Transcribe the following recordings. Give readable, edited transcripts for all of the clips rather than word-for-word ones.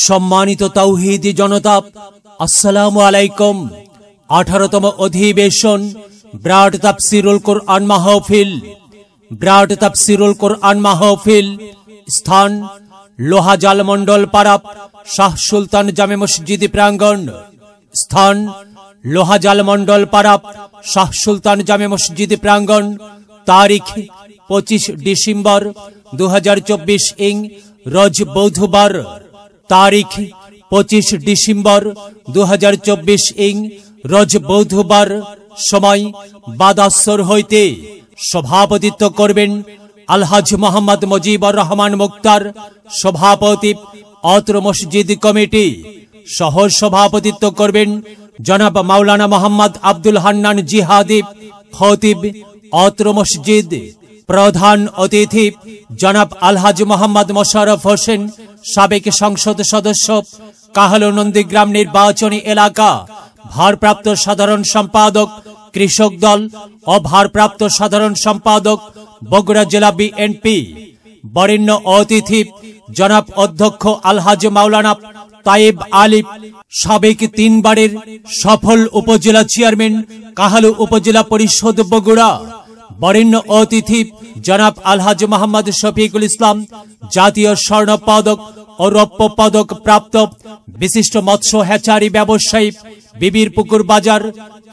সম্মানিত তাওহীদি জনতা, আসসালামু আলাইকুম। 18তম অধিবেশন ব্রাড তাফসিরুল কোরআন মাহফিল। ব্রাড তাফসিরুল কোরআন মাহফিল স্থান লোহাজাল মন্ডল পাড়া শাহ সুলতান জামে মসজিদ প্রাঙ্গণ। স্থান লোহাজাল মন্ডল পাড়া শাহ সুলতান জামে মসজিদ প্রাঙ্গণ। তারিখ 25 ডিসেম্বর 2024 ইং রোজ বুধবার। তারিখ 25 ডিসেম্বর 2024 ইং রোজ বুধবার। সময় বাদাসর হইতে। সভাপতিত্ব করবেন আলহাজ মোহাম্মদ মুজিবুর রহমান মুক্তার, সভাপতি অত্র মসজিদ কমিটি। সহ সভাপতিত্ব করবেন জনাব মাওলানা মোহাম্মদ আব্দুল হান্নান জিহাদি, খতিব অত্র মসজিদ। প্রধান অতিথি জনাব আলহাজ মোহাম্মদ মোশাররফ হোসেন, সাবেক সংসদ সদস্য, কাহালু নন্দীগ্রাম নির্বাচনী এলাকা, ভারপ্রাপ্ত সাধারণ সম্পাদক কৃষক দল ও ভারপ্রাপ্ত সাধারণ সম্পাদক বগুড়া জেলা বিএনপি। বরেণ্য অতিথি জনাব অধ্যক্ষ আলহাজ মাওলানা তাইব আলিফ, সাবেক 3 বারের সফল উপজেলা চেয়ারম্যান, কাহালু উপজেলা পরিষদ বগুড়া। বরেণ্য অতিথি জনাব আলহাজ মোহাম্মদ শফিকুল ইসলাম, জাতীয় স্বর্ণ পদক ও রৌপ্য পদক প্রাপ্ত বিশিষ্ট মৎস্য হ্যাচারি ব্যবসায়ী, বিবির পুকুর বাজার,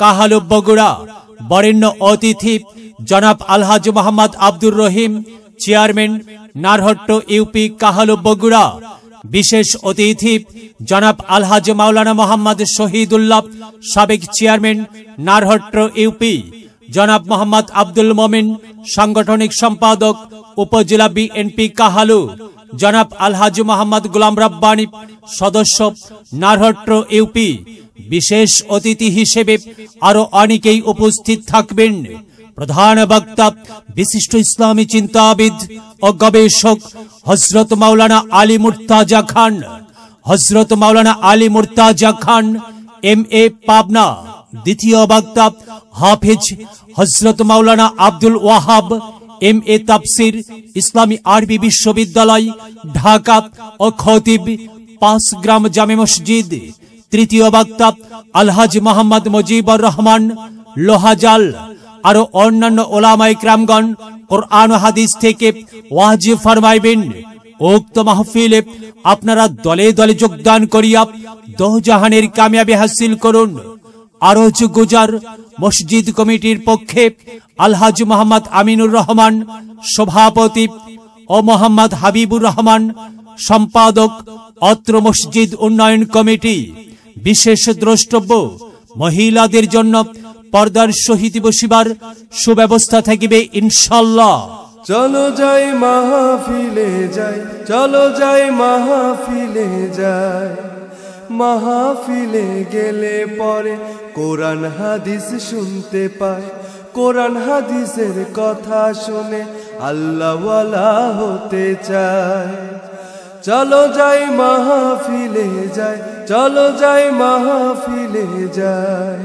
কাহালু বগুড়া। বরেণ্য অতিথি জনাব আলহাজ মোহাম্মদ আব্দুর রহিম, চেয়ারম্যান, নারহট্ট ইউপি, কাহালু বগুড়া। বিশেষ অতিথি জনাব আলহাজ মাওলানা মোহাম্মদ শহীদুল্লাহ, সাবেক চেয়ারম্যান, নারহট্ট ইউপি। জনাব মোহাম্মদ আব্দুল মোমিন, সাংগঠনিক সম্পাদক, উপজেলা বিএনপি, কাহালু। জনাব আলহাজ মোহাম্মদ গোলাম রাব্বানী, সদস্য, নারহট্ট ইউপি। বিশেষ অতিথি হিসেবে আরো অনেকেই উপস্থিত থাকবেন। প্রধান বক্তা বিশিষ্ট ইসলামী চিন্তাবিদ ও গবেষক হযরত মাওলানা আলী মুর্তাজা খান। হযরত মাওলানা আলী মুর্তাজা খান MA, পাবনা। দ্বিতীয় বক্তা হাফেজ হযরত মাওলানা আব্দুল ওয়াহাব, MA তাফসির, ইসলামী আরবি বিশ্ববিদ্যালয়, ঢাকা ও খতিব, 5 গ্রাম জামে মসজিদ। তৃতীয় বক্তা আলহাজ মোহাম্মদ মুজিবুর রহমান, লোহাজাল। আরো অন্যান্য ওলামায়ে কেরামগণ কোরআন ও হাদিস থেকে ওয়াজ ফরমাইবেন। উক্ত মাহফিলে আপনারা দলে দলে যোগদান করিয়া দোজাহানের কামিয়াবি হাসিল করুন। আরো গুজার মসজিদ কমিটির পক্ষে আলহাজ মোহাম্মদ আমিনুর রহমান, সভাপতি, ও মোহাম্মদ হাবিবুর রহমান, সম্পাদক, অত্র মসজিদ উন্নয়ন কমিটি। বিশেষ দ্রষ্টব্য মহিলাদের জন্য পর্দার সহিত বসিবার সুব্যবস্থা থাকিবে ইনশাআল্লাহ। চলো যাই মাহফিলে যাই, চলো যাই মাহফিলে যাই। মাহফিলে গেলে পরে কোরআন হাদিস শুনতে পায়, কোরআন হাদিসের কথা শুনে আল্লাহওয়ালা হতে চায়। চলো যাই মাহফিলে যাই, চলো যাই মাহফিলে যাই।